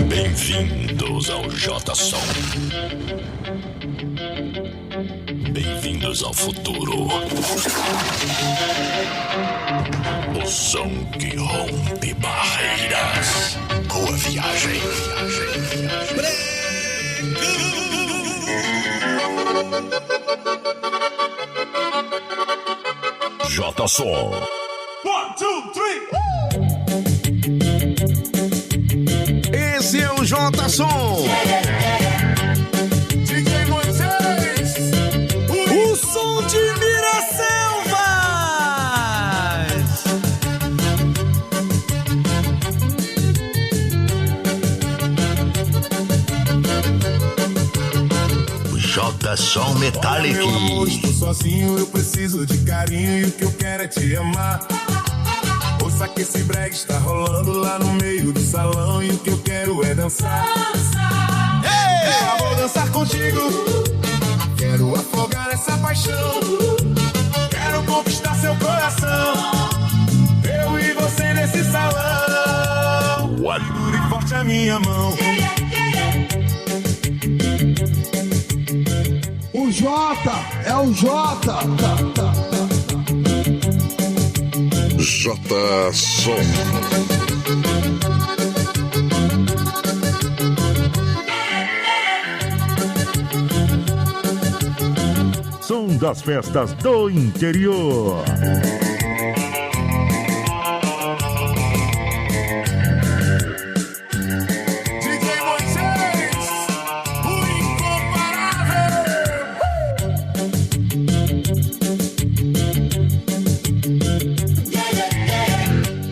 Bem-vindos ao J-Som. Bem-vindos ao futuro. O som que rompe barreiras. Boa viagem. J-Som. 1, 2, 3. Esse é o J-Som. DJ Moisés. O som de Miraselvas. J-Som Metallic. Meu amor, estou sozinho, eu preciso de carinho e o que eu quero é te amar. Ouça que esse brega está rolando lá no meio do salão e o que eu quero é dançar. Eu vou dançar contigo, quero afogar essa paixão, quero conquistar seu coração, eu e você nesse salão. Segure forte a minha mão. O J é o J. J-Som. Som das festas do interior. DJ Moisés, o incomparável.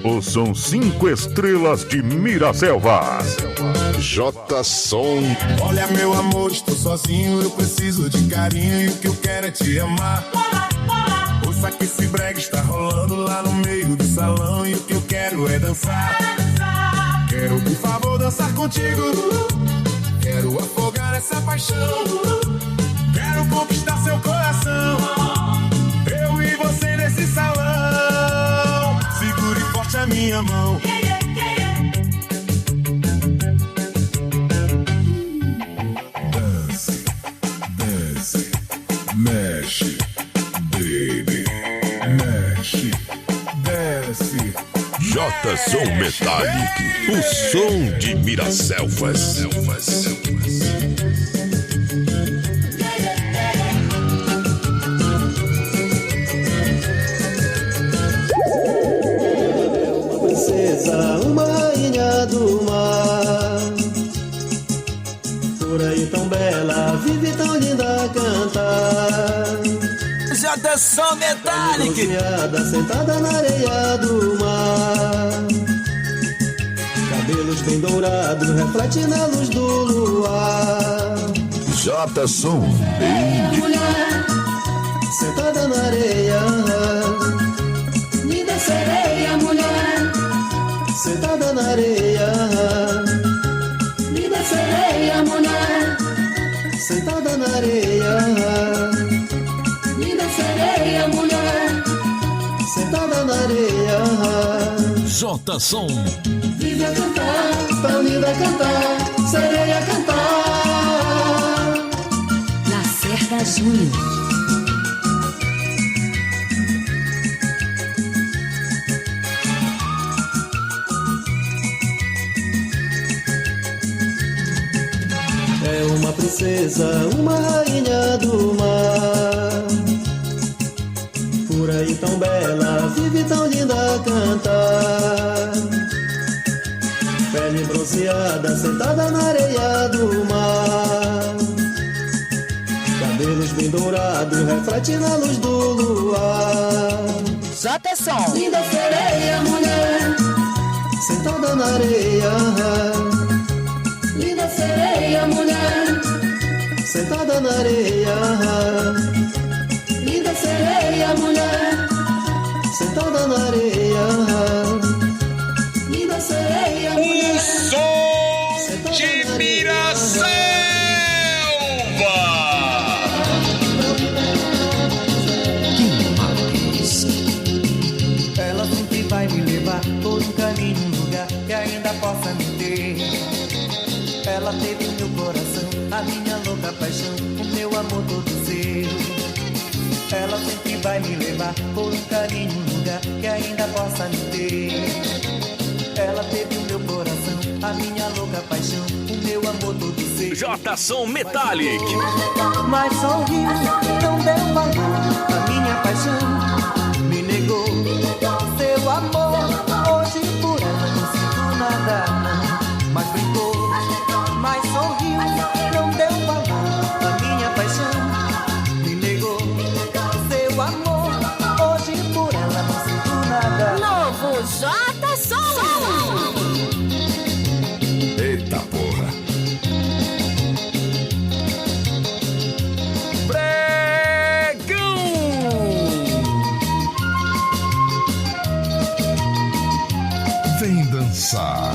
O som 5 estrelas de Miraselvas. J-Som. Olha, meu amor, estou sozinho, eu preciso de carinho e o que eu quero é te amar. Ouça que esse brega está rolando lá no meio do salão e o que eu quero é dançar. Quero, por favor, dançar contigo, quero afogar essa paixão, quero conquistar seu coração, eu e você nesse salão. Segure forte a minha mão. Dance, dance, mexe, baby, mexe, desce. J-Som Metallic. O som de Miraselvas. Princesa, uma rainha do mar, por aí tão bela, vive tão linda a cantar. J-Som Metallic. Bronzeada, sentada na areia do mar, cabelos bem dourados, reflete na luz do luar. J-Som. Mulher, sentada na areia, linda sereia, mulher, sentada na areia, linda sereia, mulher, sentada na areia, linda sereia, mulher, sentada na areia. J-Som. Vive a cantar, tão linda a cantar, sereia a cantar. Lacerda Júnior. É uma princesa, uma rainha do mar, por aí tão bela, vive tão linda a cantar. Pele bronzeada, sentada na areia do mar, cabelos bem dourados, reflete na luz do luar. J-Som. Linda sereia, mulher, sentada na areia, linda sereia, mulher, sentada na areia, linda sereia, mulher, sentada na areia, linda sereia, mulher. O som de Miraselvas. Ela sempre vai me levar por um caminho, um lugar que ainda pode possa me ter. Ela teve o meu coração, a minha louca paixão, o meu amor todo seu. Ela sempre vai me levar por um carinho, um lugar que ainda possa me ter. Ela teve o meu coração, a minha louca paixão, o meu amor todo seu. J-Som Metallic. Mas sorriu, não deu valor, a minha paixão me negou. Seu amor, hoje por ela não sinto nada não. Mas brincou, mas sorriu, não deu valor, a minha paixão me negou. Seu amor, hoje por ela não sinto nada. Novo J-Som. Eita porra. Vem dançar.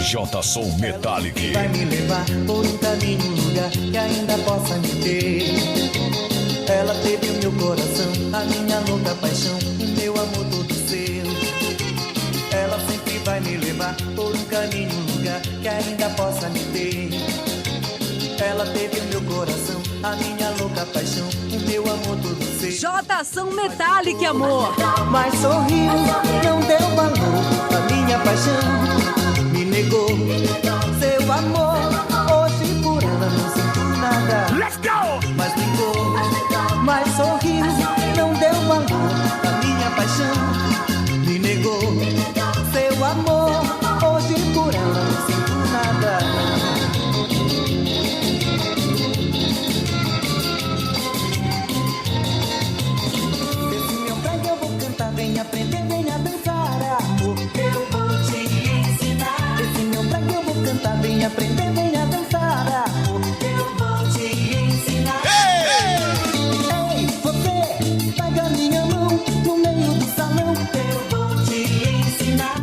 J-Som Metallic. Vai me levar por um caminho, um lugar que ainda possa me ter. Ela teve o meu coração, a minha louca paixão, o meu amor todo seu. Ela sempre vai me levar por um caminho, um lugar que ainda possa me ter. Ela teve o meu coração, a minha louca paixão, o meu amor todo seu. J-Som Metallic, amor. Mas sorriu, não deu valor, a minha paixão me negou. Seu amor, hoje por ela não sinto nada. Let's go! Mas brincou, mas sorriu, não deu valor, a minha paixão me negou. Seu amor, hoje por ela não sinto nada. Esse meu brega eu vou cantar, vem aprender, vem a dançar, amor. Eu vou te ensinar. Esse meu brega eu vou cantar, vem aprender, vem a dançar, amor. Eu vou te ensinar. Ei, você, pega minha mão no meio do salão. Eu vou te ensinar.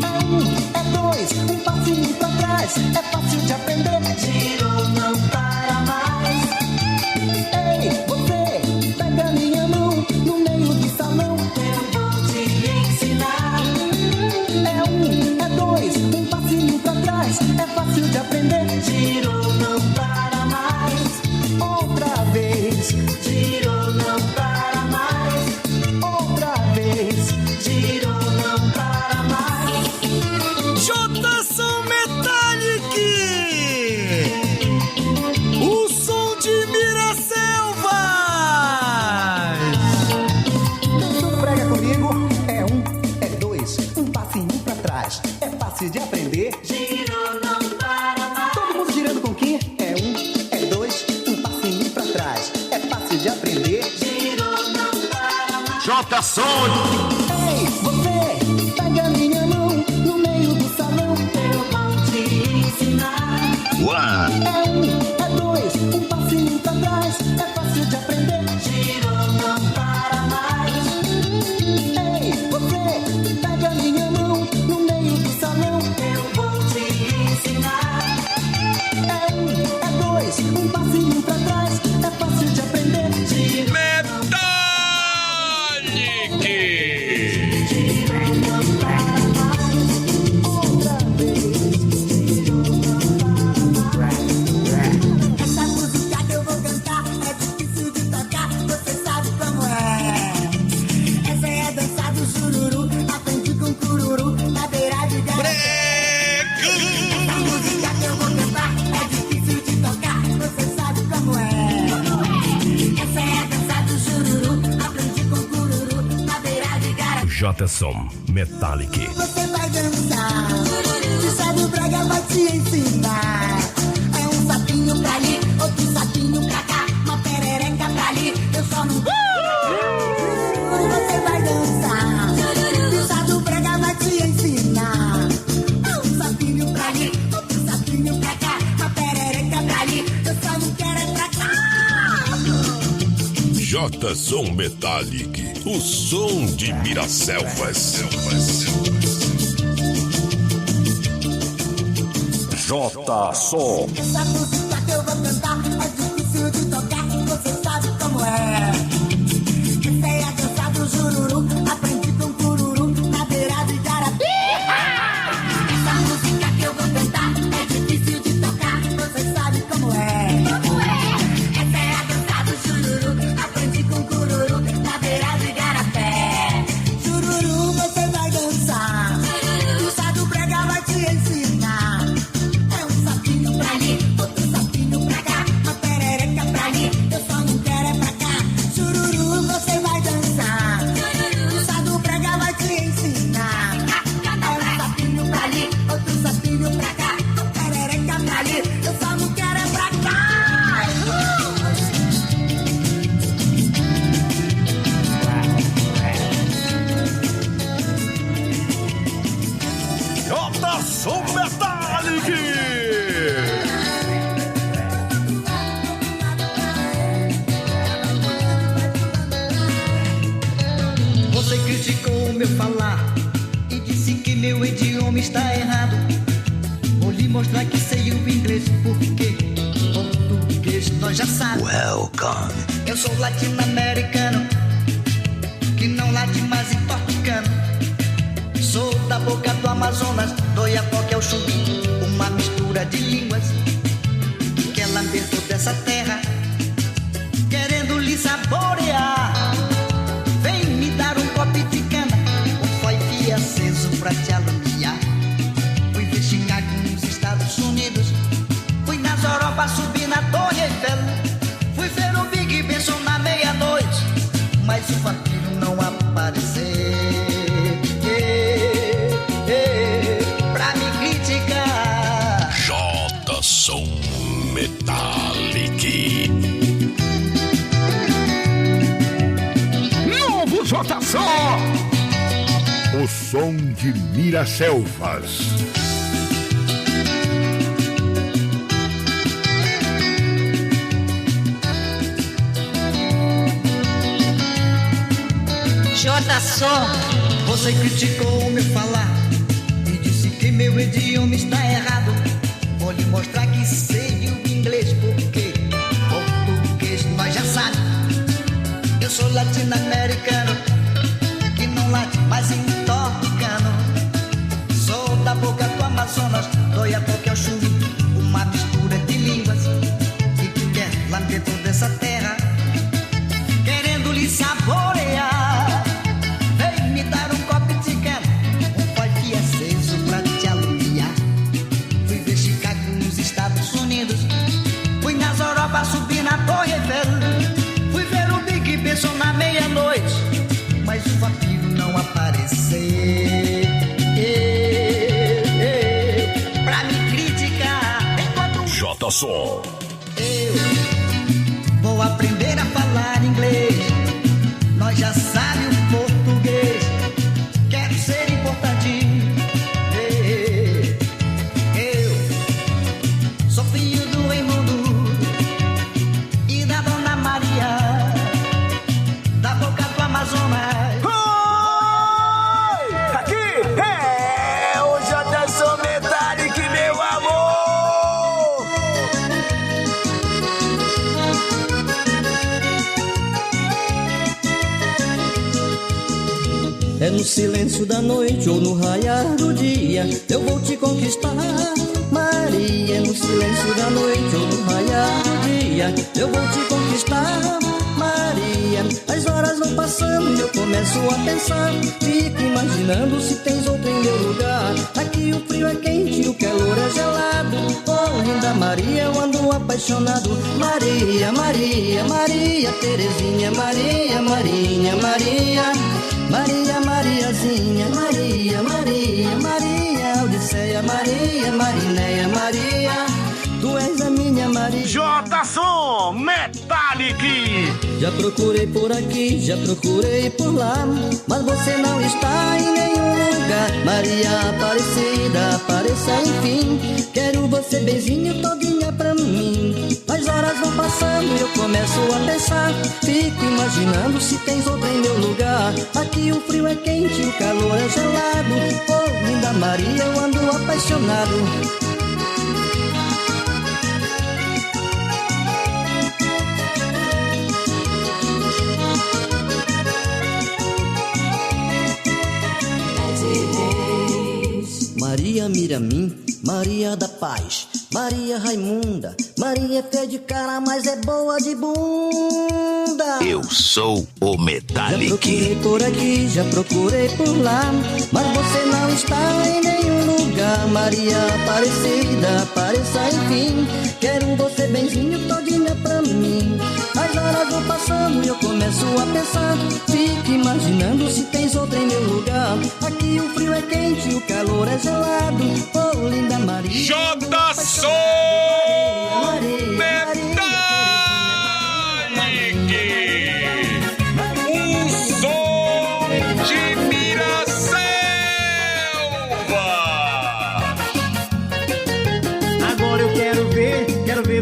É um, é dois, um passinho pra trás. É fácil de aprender. Girou, não para mais. Ei, você, pega minha mão no meio do salão. Eu vou te ensinar. É um, é dois, um passinho pra trás. É fácil de aprender. Girou, não para mais. Outra vez. Girou, não para mais. Outra vez. Girou, não para mais. J-Som Metallic. O som de Miraselvas. Tudo brega comigo. É um, é dois, um passinho pra trás. É fácil de aprender. Girou, não para mais. Todo mundo girando com que? É um, é dois, um passinho pra trás. É fácil de aprender. Girou, não para mais. J-Som. Ei, você, pega minha mão no meio do salão. Eu vou te ensinar. É um, é dois, um passinho pra trás. É fácil de aprender. Girou, não para mais. Ei, você, pega minha mão no meio do salão. Eu vou te ensinar. É um, é dois, um passinho pra trás. É fácil de aprender. Girou, essa música que eu vou cantar é difícil de tocar, você sabe como é. Essa é a dança do jururu, aprendi com cururu na beira de garapé. Essa música que eu vou cantar é difícil de tocar, você sabe como é. Essa é a dança do jururu, aprendi com cururu na beira de garapé. J-Som Metallic. Você vai dançar, o chá do brega vai te ensinar. É um sapinho pra ali, outro sapinho pra cá, uma perereca pra ali, eu só não... Você vai dançar, o chá do brega vai te ensinar. É um sapinho pra ali, outro sapinho pra cá, uma perereca pra ali, eu só não quero é pra cá. J-Som Metallic, o som de Miraselvas. J-Som. Essa música que eu vou cantar é difícil de tocar, você sabe como é. Essa é a dança do jururu, som Metallic. Você criticou o meu falar e disse que meu idioma está errado. Vou lhe mostrar que sei o inglês, porque português nós já sabemos. Welcome. Eu sou latino-americano, que não late mais em porticano. Sou da boca do Amazonas, do Oiapoque ao Chuí, uma mistura de línguas que quer lamber toda essa terra, querendo lhe saborear. Vem me dar um copo de cana, um foife aceso pra te alumiar. Fui ver Chicago nos Estados Unidos, fui nas Europa, subi na Torre Eiffel, fui ver o Big Benson na meia-noite, mas o vampiro não apareceu. Pra me criticar, J Som Metallic. Novo J Som. O som de Miraselvas. J Som. você criticou o meu falar e disse que meu idioma está errado. Vou lhe mostrar que sei o inglês, porque português nós já sabemos. Eu sou latino-americano, que não late mais em torcano. Sou da boca do Amazonas, do Oiapoque ao Chuí, uma mistura de línguas que quer lamber toda essa terra, querendo lhe saborear. Vem me dar um copo de cana, um foife aceso pra te alumiar. Fui ver Chicago nos Estados Unidos, fui nas Europa, subi na Torre Eiffel, fui ver o Big Benson na meia-noite, mas o vampiro não apareceu. Pra me criticar, enquanto J Som. eu vou aprender a falar inglês, nós já sabe o português, quero ser importante. Eu sou filho do Raimundo e da Dona Maria, da boca do Amazonas. Aqui é o J Som Metallic, meu amor. É no silêncio da noite ou no raiar do dia eu vou te conquistar, Maria. É no silêncio da noite ou no raiar do dia eu vou te conquistar, Maria. As horas vão passando e eu começo a pensar, fico imaginando se tens outro em meu lugar. Aqui o frio é quente e o calor é gelado. Oh, linda Maria, eu ando apaixonado. Maria, Maria, Maria Terezinha, Maria, Marinha, Maria, Maria, Mariazinha, Maria, Maria, Maria Odisseia, Maria, Marinéia, Maria, tu és a minha Maria. J Som Metallic. Já procurei por aqui, já procurei por lá, mas você não está em nenhum lugar. Maria Aparecida, apareça enfim, quero você benzinho todinha pra mim. As horas vão passando e eu começo a pensar, fico imaginando se tens outra em meu lugar. Aqui o frio é quente, o calor é gelado. Oh, linda Maria, eu ando apaixonado. Maria Miramim, Maria da Paz, Maria Raimunda, Maria fé de cara, mas é boa de bunda. Eu sou o Já Metallic. procurei por aqui, já procurei por lá, mas você não está em nenhum lugar. Maria Aparecida, apareça enfim, quero você benzinho todinha pra mim. As horas vão passando e eu começo a pensar, fico imaginando se tens outra em meu lugar. Aqui o frio é quente, o calor é gelado. Oh, linda Maria, J Som Metallic. O som de Miraselva.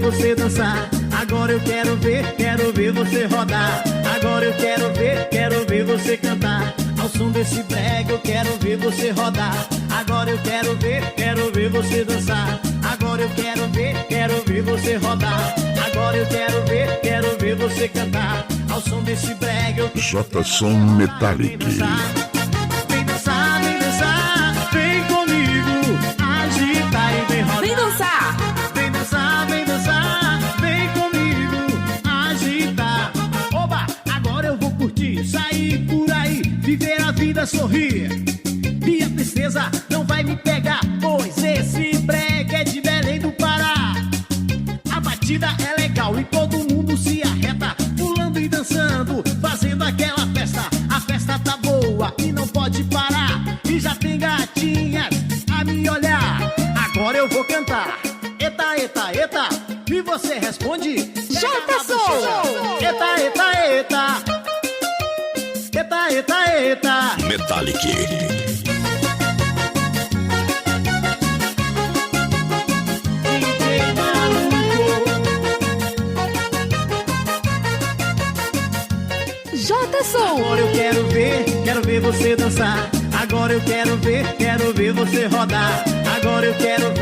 você dançar. Agora eu quero ver você rodar. Agora eu quero ver você cantar. Ao som desse brega eu quero ver você rodar. Agora eu quero ver você dançar. Agora eu quero ver você rodar. Agora eu quero ver você cantar. Ao som desse brega eu J-Som Metallic. Vem dançar, vem comigo, agita e vem rodar. Vem dançar! Vem dançar, vem comigo, agita. Oba, agora eu vou curtir, sair por aí, viver a vida, sorrir. Minha tristeza não vai me pegar, pois esse brega é de Belém do Pará. A batida é legal e todo mundo se arreta, pulando e dançando, fazendo aquela festa. A festa tá boa e não pode parar, e já tem gatinhas a me olhar. Agora eu vou cantar, eta, eta, eta, e você responde, J-Som! eta, eta, eta, eta, eta, eta. Metallic. J-Som! Agora eu quero ver você dançar. Agora eu quero ver você rodar. Agora eu quero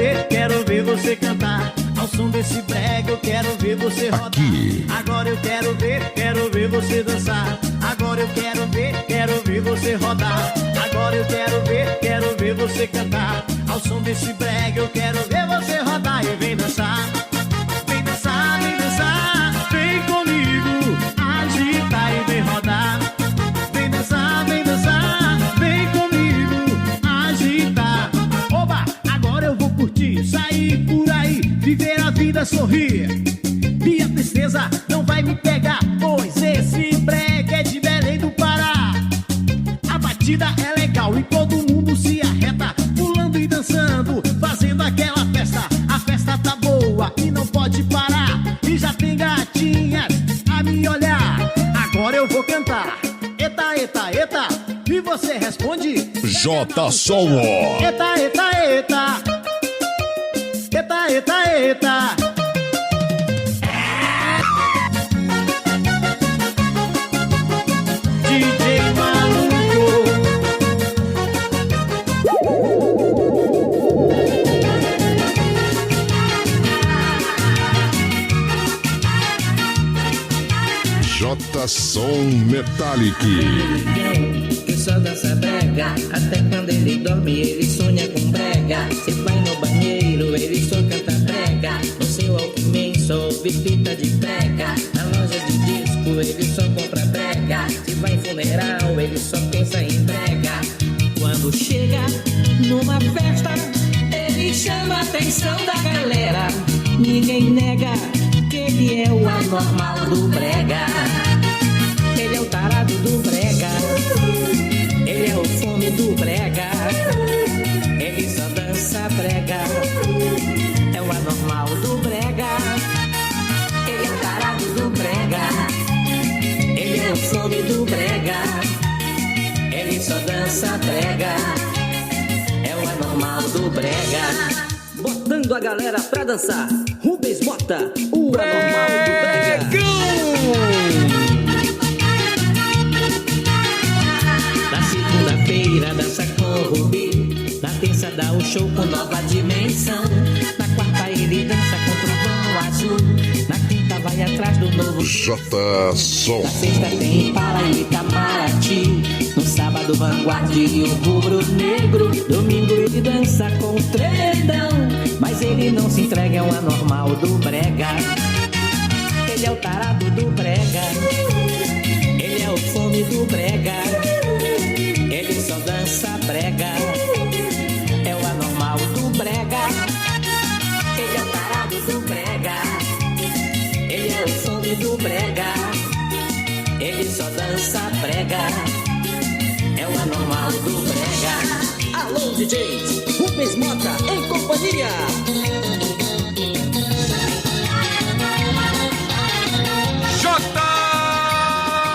ver você cantar. Ao som desse brega eu quero ver você rodar. Aqui. Agora eu quero ver você dançar. Agora eu quero ver você rodar. Agora eu quero ver você cantar. Ao som desse brega eu quero ver você rodar. E vem dançar, vem dançar, vem dançar, vem comigo, agita e vem rodar. Vem dançar, vem comigo, agita. Oba, agora eu vou curtir, sair por aí, viver a vida, sorrir. Minha tristeza não vai me pegar, pois esse brega é de Belém do Pará. A batida é legal e todo mundo se arreta, pulando e dançando, fazendo aquela festa. A festa tá boa e não pode parar, e já tem gatinhas a me olhar. Agora eu vou cantar, eta, eta, eta, e você responde, J-Som. eta, eta, eta, eta, eta, eta. DJ Maluco. J-Som Metallic. Que só dança brega, até quando ele dorme ele sonha com brega. Se vai no banheiro ele só canta brega. No seu Walkman só ouve fita de brega. Na loja de disco ele só compra brega. Se vai em funeral ele só pensa em brega. Quando chega numa festa ele chama a atenção da galera. Ninguém nega que ele é o anormal do brega. Ele é o tarado do brega. Ele é o fome do brega. Ele só dança brega. É o anormal do brega. Ele é o tarado do brega. Ele é o fome do brega. Ele só dança brega. É o anormal do brega. Botando a galera pra dançar, Rubens Mota, o anormal do brega. Na segunda-feira dança com Rubi. Na terça dá um show com nova dimensão. Na quarta ele dança com trovão azul. Na quinta vai atrás do novo J-Som. Na sexta tem Impala e Itamaraty. No sábado vanguarda e o rubro negro. Domingo ele dança com tremendão. Mas ele não se entrega, é um anormal do brega. Ele é o tarado do brega. Ele é o fome do brega. Ele só dança brega. É o anormal do brega. Ele é o tarado do brega. Ele é o fome do brega. Ele só dança brega. É o anormal do brega. Alô, DJs, Rubens Mota em companhia.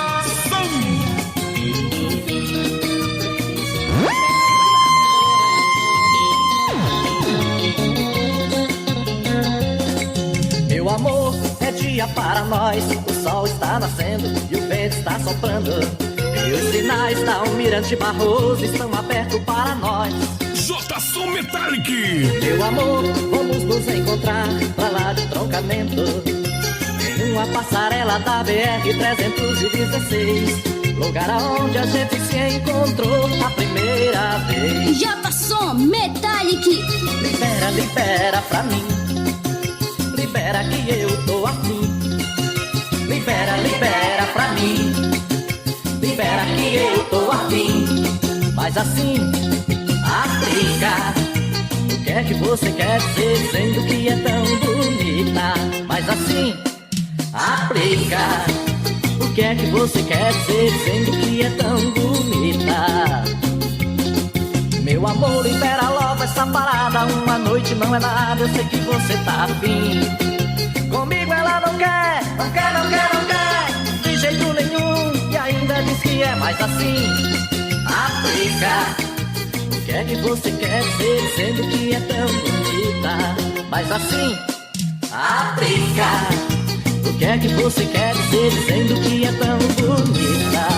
J-Som. Meu amor para nós. O sol está nascendo e o vento está soprando. E os sinais da Almirante Barroso estão abertos para nós. J-Som Metallic. Meu amor, vamos nos encontrar pra lá de troncamento, em uma passarela da BR-316, lugar aonde a gente se encontrou a primeira vez. J-Som Metallic. Libera, libera pra mim, libera que eu tô afim. Libera, libera pra mim, libera que eu tô afim. Mas assim, aplica. O que é que você quer dizer dizendo que é tão bonita? Mas assim, aplica. O que é que você quer dizer dizendo que é tão bonita? Meu amor, libera logo essa parada. Uma noite não é nada, eu sei que você tá afim. Comigo ela não quer, não quer, não quer, não quer de jeito nenhum. E ainda diz que é mais assim. Aplica. O que é que você quer dizer dizendo que é tão bonita? Mas assim, aplica. O que é que você quer dizer dizendo que é tão bonita?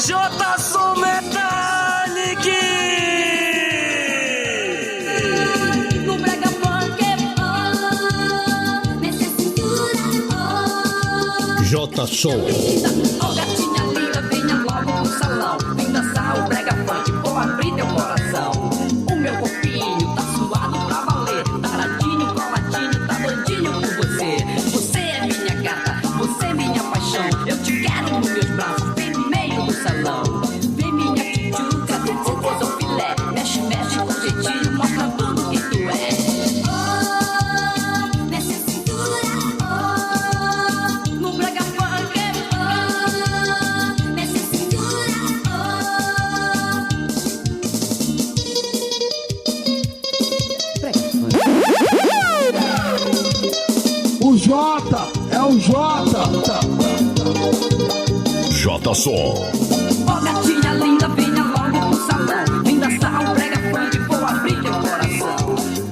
J-Som Metallic. No brega funk, nessa cintura, J-Som. Ó gatinha linda, venha logo pro salão. Vem dançar o brega funk, vou abrir teu coração. O meu corpinho tá suado pra valer. Taradinho, coladinho, tá doidinho por você. Você é minha gata, você é minha paixão. Eu te quero nos meus braços, bem no meio do salão. Vem minha tchutchuca, depois o filé. Mexe, mexe com jeitinho, mostra tudo que tu é. nessa cintura, No brega funk, nessa cintura, O Jota é o Jota. J-Som. ó gatinha linda, venha logo pro salão. Vem dançar o brega funk, vou abrir teu coração.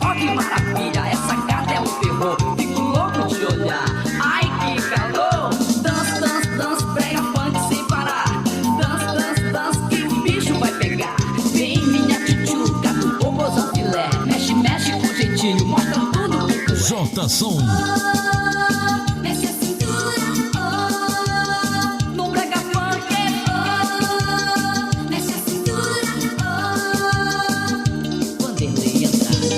Ó que maravilha, essa gata é um terror. Fico louco de olhar, ai que calor. Dança, dança, dança, brega funk sem parar. Dança, dança, dança que o bicho vai pegar. Vem minha tchutchuca, do popozão filé. Mexe, mexe com jeitinho, mostra tudo que tu é. J-Som. nessa cintura, No brega funk, nessa cintura, Vanderlei Andrade.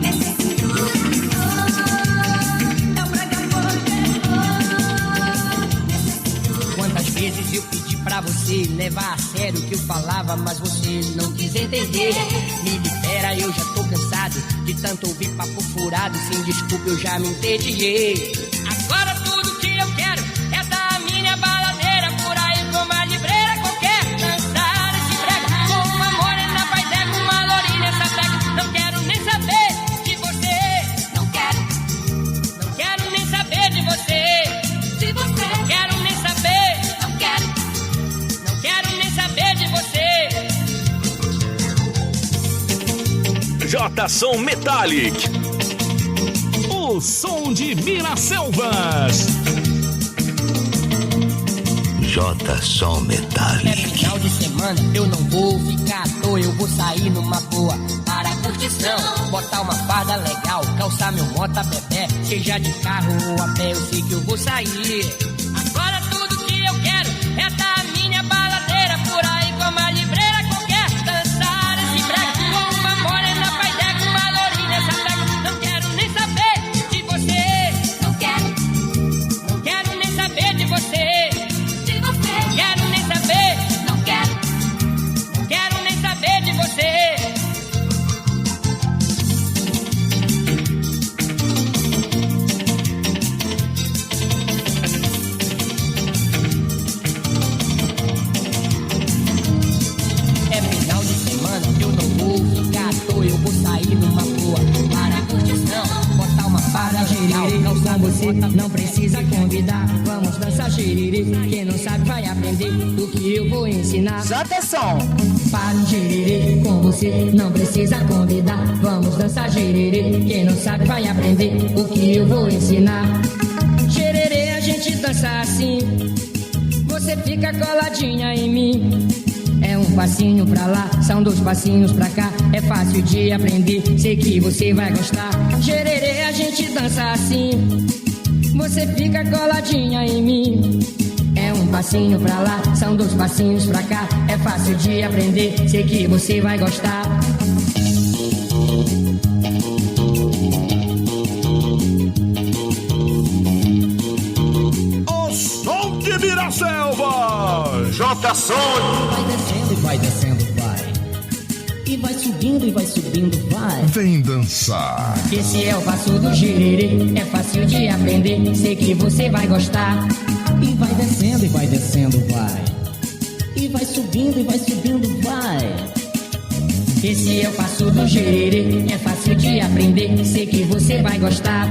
nessa cintura, É o brega funk. Quantas vezes eu pedi pra você levar a sério o que eu falava, mas você não quis entender. Me libera, eu já tô cansado de tanto ouvir papo furado. Sem desculpa eu já me entediei. Agora tudo que eu quero é dar a minha baladeira por aí com uma libreira qualquer. Dançar esse brega com uma morena paisé, com uma lourinha essa brega. Não quero nem saber de você. Não quero nem saber de você. de você, Não quero nem saber. não quero, Não quero nem saber de você. J-Som Metallic. O som de Miraselvas. J-Som É Metallic. final de semana, eu não vou ficar à toa, eu vou sair numa boa para a curtição. Botar uma farda legal, calçar meu mota bebê, seja de carro ou a pé, eu sei que eu vou sair. Agora tudo que eu quero é dar a minha baladeira por aí com uma libreira qualquer. Dançar esse brega com uma morena paisé, com uma lourinha essa brega. Não quero nem saber de você. não quero, Não quero nem saber de você. de você, Não quero nem saber. não quero, Não quero nem saber de você. você não precisa convidar. Vamos dançar gererê, quem não sabe vai aprender o que eu vou ensinar. Jota-som. Para um gererê, com você não precisa convidar. Vamos dançar gererê, quem não sabe vai aprender o que eu vou ensinar. Gererê a gente dança assim, você fica coladinha em mim. É um passinho pra lá, são 2 passinhos pra cá. É fácil de aprender, sei que você vai gostar. Gererê a gente dança assim, você fica coladinha em mim. É um passinho pra lá, são 2 passinhos pra cá. É fácil de aprender, sei que você vai gostar. O som de Miraselva, Jota-som. Vai descendo, vai. E vai subindo, vai. Vem dançar. Esse é o passo do gererê, é fácil de aprender, sei que você vai gostar. E vai descendo, vai. E vai subindo, vai. Esse é o passo do gererê, é fácil de aprender, sei que você vai gostar.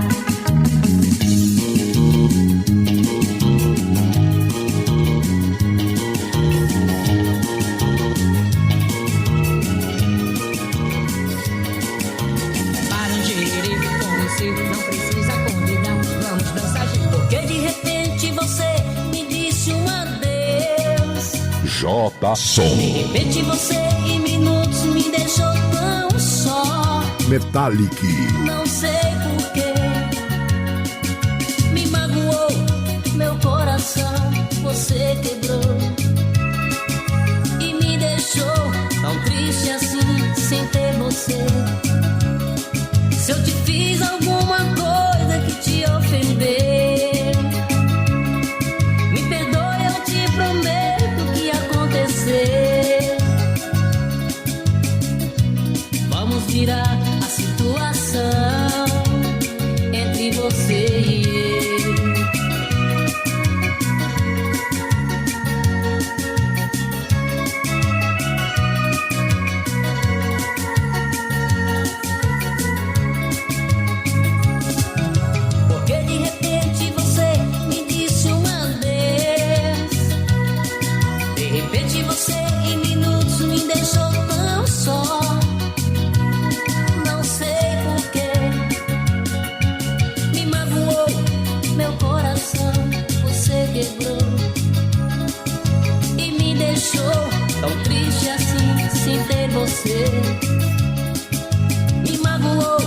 Jota-som. De repente você em minutos me deixou tão só. Metallic. Não sei porquê, me magoou meu coração. Você quebrou e me deixou tão triste assim, sem ter você. Se eu te fiz alguma coisa que te ofendeu, me perdoe, eu te prometo que acontecer. Vamos virar a situação entre você e eu. Porque de repente você me disse um adeus. De repente você em minutos me deixou tão só. Não sei porquê, me magoou meu coração. Você quebrou e me deixou tão triste assim, sem ter você. Me magoou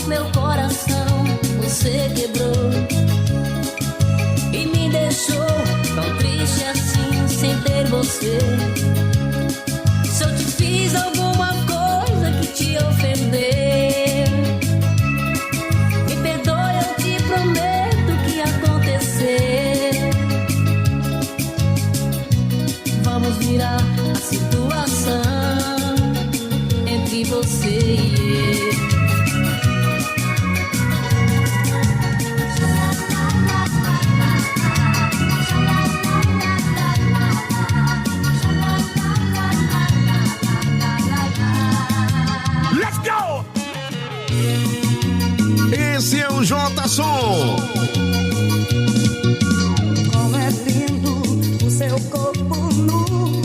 meu coração. Você quebrou e me deixou tão triste assim, sem ter você. Se eu te fiz alguma coisa que te ofendeu, me perdoe, eu te prometo que acontecer. Vamos virar a situação entre você e eu. Let's go! Esse é o Jota-som. Como é lindo o seu corpo nu.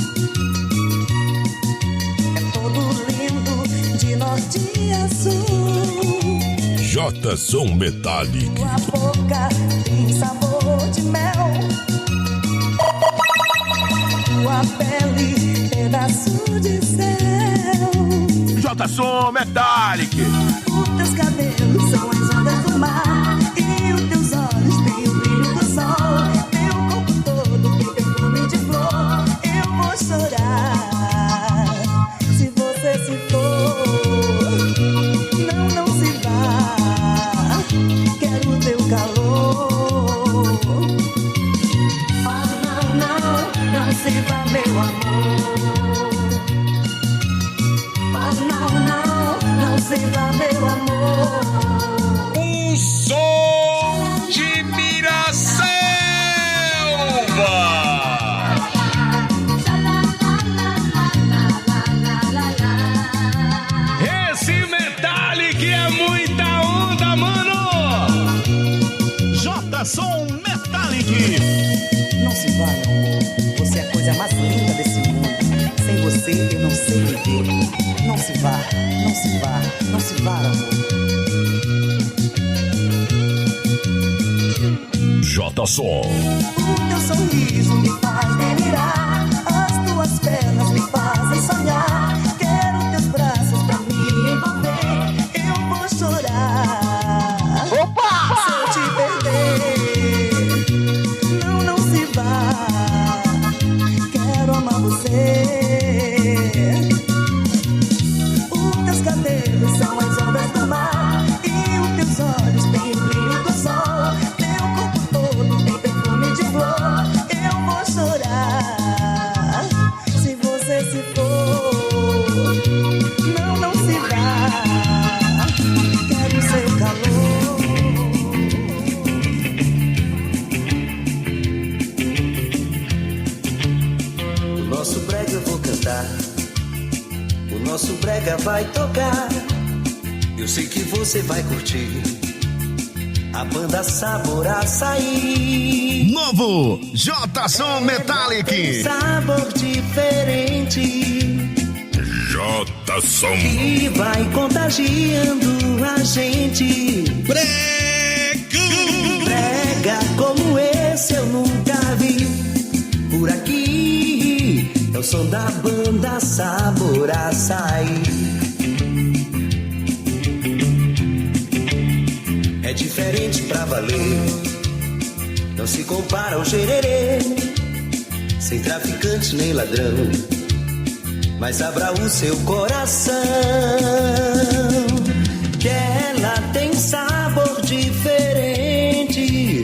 É todo lindo de norte a sul. Jota-som Metallic. Sua boca tem sabor de mel. Sua pele, pedaço de céu. Jota-som Metallic. Os teus cabelos são as ondas do mar. E os teus olhos têm o brilho do sol. Teu corpo todo tem perfume de flor. Eu vou chorar se você se for. Não, não se vá. Quero teu calor. Oh, não, não, não se vá, meu amor. Oh, não, não, não se vá, meu amor. O som de Miraselva. Esse Metallic é muita onda, mano. você eu não sei viver. Não se vá, não se vá, não se vá, amor. J Som. O teu sorriso me faz delirar, as tuas pernas me fazem sonhar. Quero teus braços pra me envolver, eu vou chorar. Opa! Se eu te perder, não se vá. Quero amar você. Os teus cabelos são as ondas do mar, e os teus olhos têm o brilho do sol. Teu corpo todo tem perfume de flor. Eu vou chorar se você se for. Não se vá. Quero seu calor. O nosso brega eu vou cantar, o nosso brega vai tocar. Eu sei que você vai curtir a banda Sabor Açaí. Novo J Som Metallic. Sabor diferente J Som. que vai contagiando a gente. Brega como esse eu nunca vi por aqui. É o som da banda Sabor Açaí. É diferente pra valer, não se compara ao gererê. Sem traficante nem ladrão, mas abra o seu coração, que ela tem sabor diferente,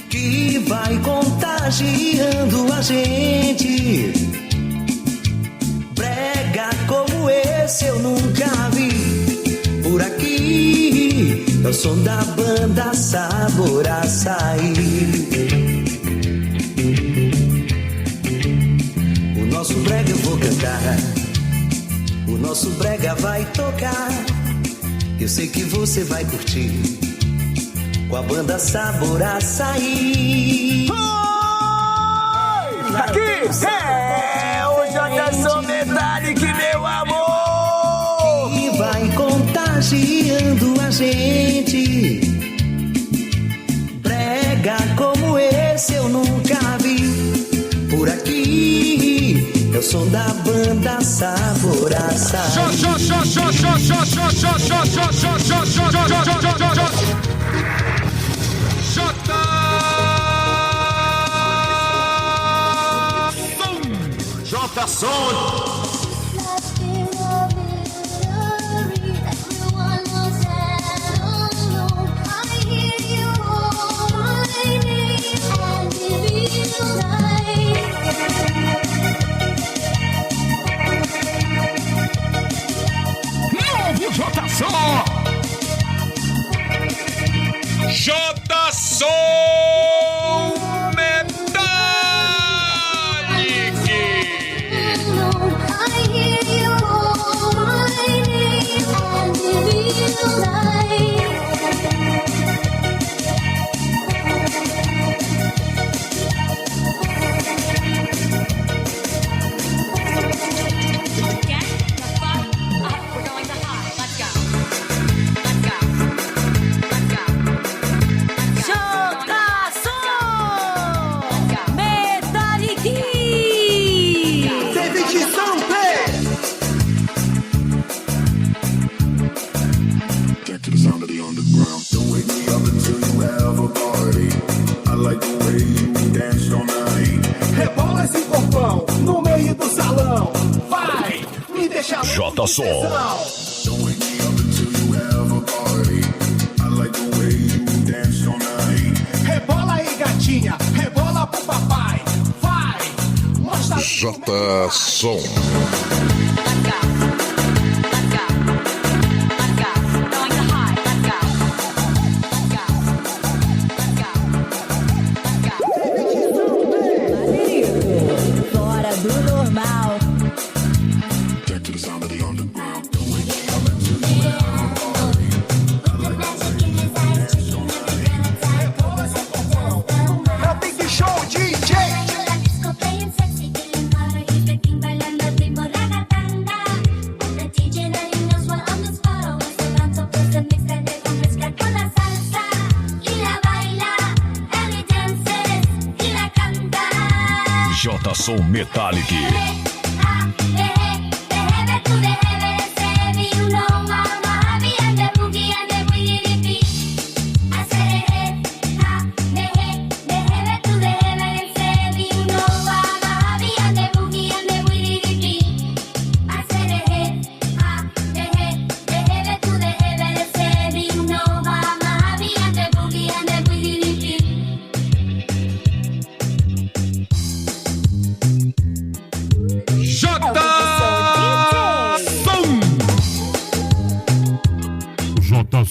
que vai contagiando a gente. Brega como esse eu nunca vi por aqui. É o som da banda Sabor Açaí. O nosso brega eu vou cantar, o nosso brega vai tocar. Eu sei que você vai curtir com a banda Sabor Açaí. Aqui é o J Som Metallic, meu amor. Que vai contagiando a gente. Brega como esse eu nunca vi por aqui. É o som da banda Sabor Açaí. J Som. J Som Metallic. Rebola esse corpão no meio do salão. Vai, me deixa J Som. Rebola aí, gatinha, rebola pro papai. Vai, mostra. J Som. Fora do normal. É o Big Show DJ. Sexy, getting hotter, he's looking Som Metallic.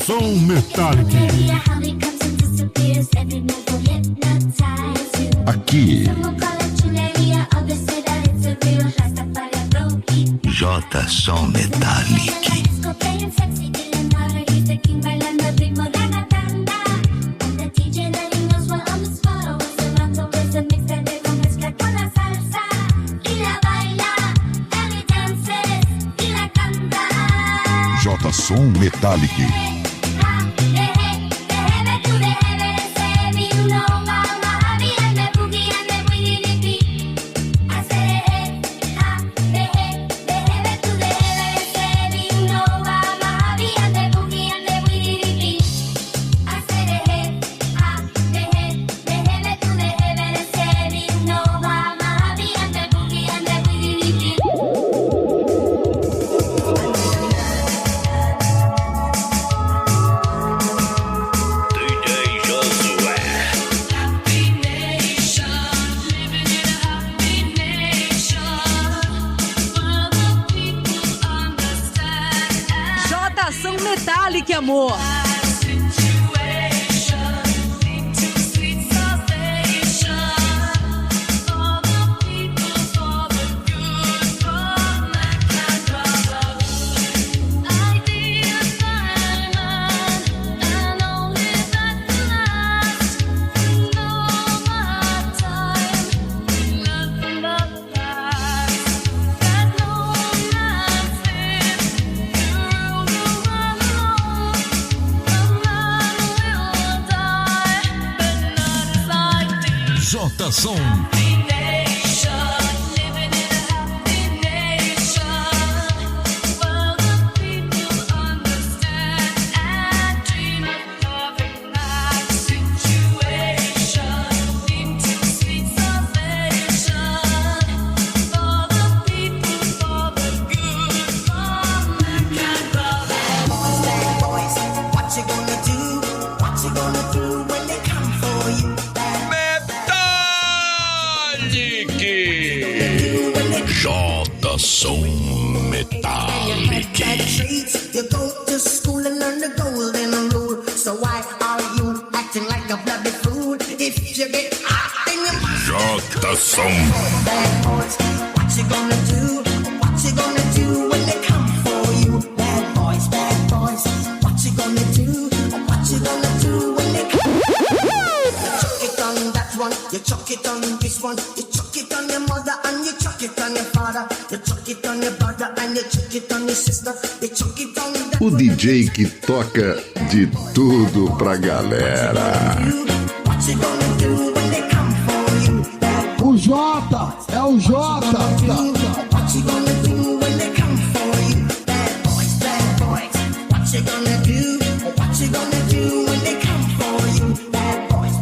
Som Metallic. Aqui. J Som Metallic. J Som Metallic. Metallic, amor. J Som. J Som Metallic. You go to school and learn the golden rule. So why are you acting like a bloody fool? If you get hot, then you J Som. Bad boys, what you gonna do? What you gonna do when they come for you? Bad boys, what you gonna do? What you gonna do when they come? You chuck it on that one, you chuck it on this one, you chuck it on your mother and you chuck it on your father, you chuck it on your brother and you chuck it on your sister, you chuck it on that O DJ que toca de tudo pra galera. What you gonna do when they come for you? O Jota, é o Jota. What you gonna do when they come for you? Bad boys, what you gonna do? What you gonna do when they come for you? Bad boys,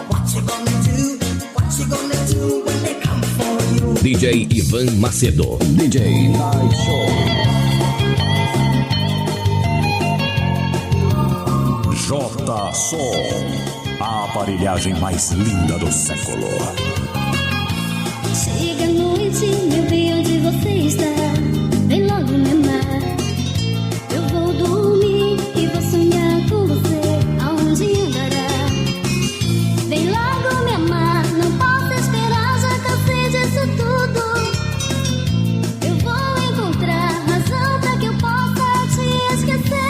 what you gonna do? What you gonna do when they come for you? DJ Ivan Macedo, DJ Night Show. J Som, a aparelhagem mais linda do século. Chega a noite, meu bem, onde você está? Vem logo me amar. Eu vou dormir e vou sonhar com você. Aonde andará? Vem logo me amar, não posso esperar, já cansei disso tudo. Eu vou encontrar razão pra que eu possa te esquecer.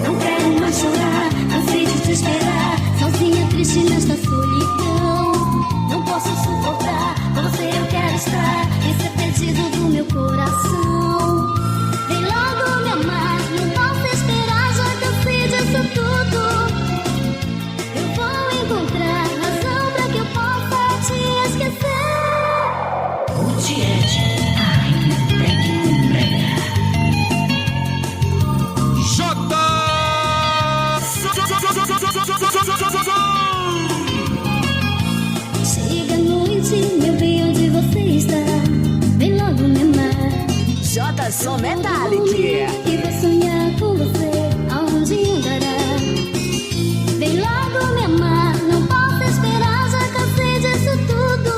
Não quero mais chorar, cansei de te esperar, sozinha, triste nesta solidão. Não posso suportar com você Som Metallic. E vou sonhar com você, aonde andará? Vem logo me amar, não posso esperar, já cansei disso tudo.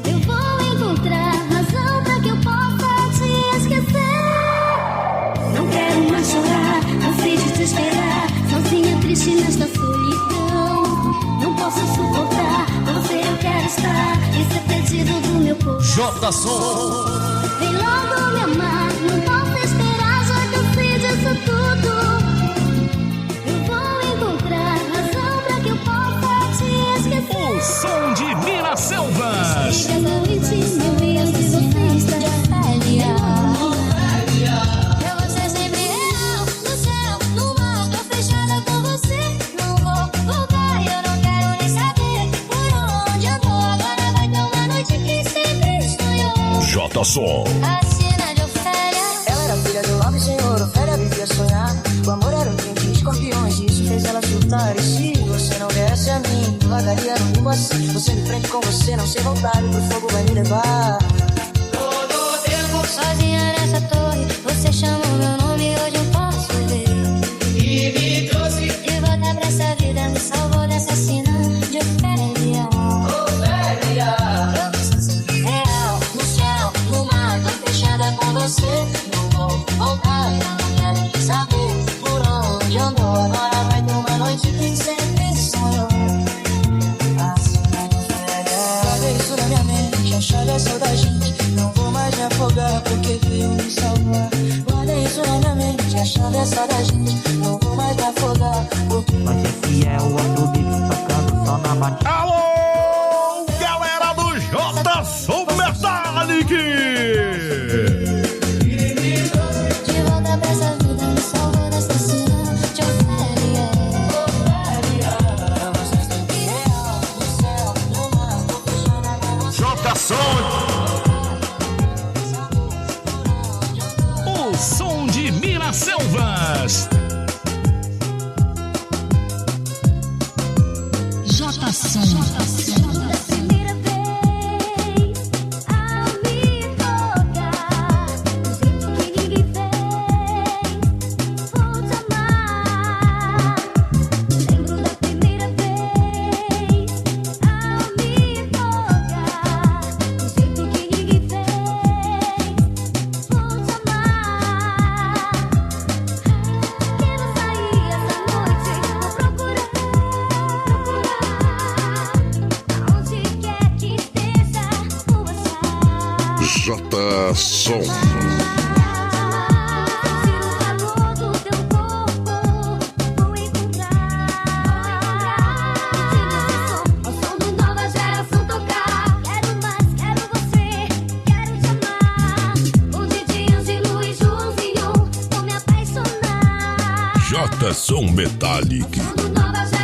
Eu vou encontrar razão pra que eu possa te esquecer. Não quero mais chorar, cansei de te esperar, sozinha triste nesta solidão. Não posso suportar, com você eu quero estar, esse é pedido do meu coração. J-Som. Vem logo me amar, não posso esperar, já cansei disso tudo. Eu vou encontrar razão pra que eu possa te esquecer. O som de Minas Selvas. Chega essa noite, meu Deus, se você está de eu vou ser sempre real, no céu, no mar, tô fechada com você. Não vou voltar, eu não quero nem saber por onde eu vou. Agora vai ter uma noite que sempre sonhou. J-Som. Assina de Ofélia. Ela era filha do nobre senhor, Ofélia vivia sonhar. O amor era um trem de escorpiões, e isso fez ela surtar. E se você não viesse a mim, devagaria no limbo assim. Você me prende com você, não sei voltar, e pro fogo vai me levar. Todo tempo sozinha nessa torre, você chamou meu nome, hoje eu posso ver. E me trouxe de volta pra essa vida, me salvou dessa cena de Ofélia. Ofélia. Eu vou ser sempre real, no céu, no mar, tô fechada com você. Não vou voltar, eu não quero nem saber por onde andou. Agora vai ter uma noite que sempre sonhou. Assina de Ofélia. Guardei isso na minha mente, a chave é só da gente. Não vou mais me afogar, porque veio me salvar. Guardei isso na minha mente, a chave é só da gente. Não vou mais me afogar, porque Mas esse é o outro mix tocando só na batida. Alô, galera do J-Som Metallic. De volta pra essa vida, me salvou dessa cena de Ofélia. Eu vou ser sempre real, no céu, no mar, tô fechada com você. J-Som. O som de Minas Selvas. J-Som. Da primeira vez a me tocar, do jeito que ninguém fez, vou te amar. Lembro da primeira vez a me tocar, do jeito que ninguém fez, vou te amar. Quero sair essa noite, vou procurar. Aonde quer que esteja, vou achar. J-Som. Sentir o calor do teu corpo, vou encontrar. Ao som do nova geração tocar. Quero mais, quero você, quero te amar. O Didi, Ângelo e Joãozinho, vou me apaixonar. J-Som Metallic. Ao som do nova geração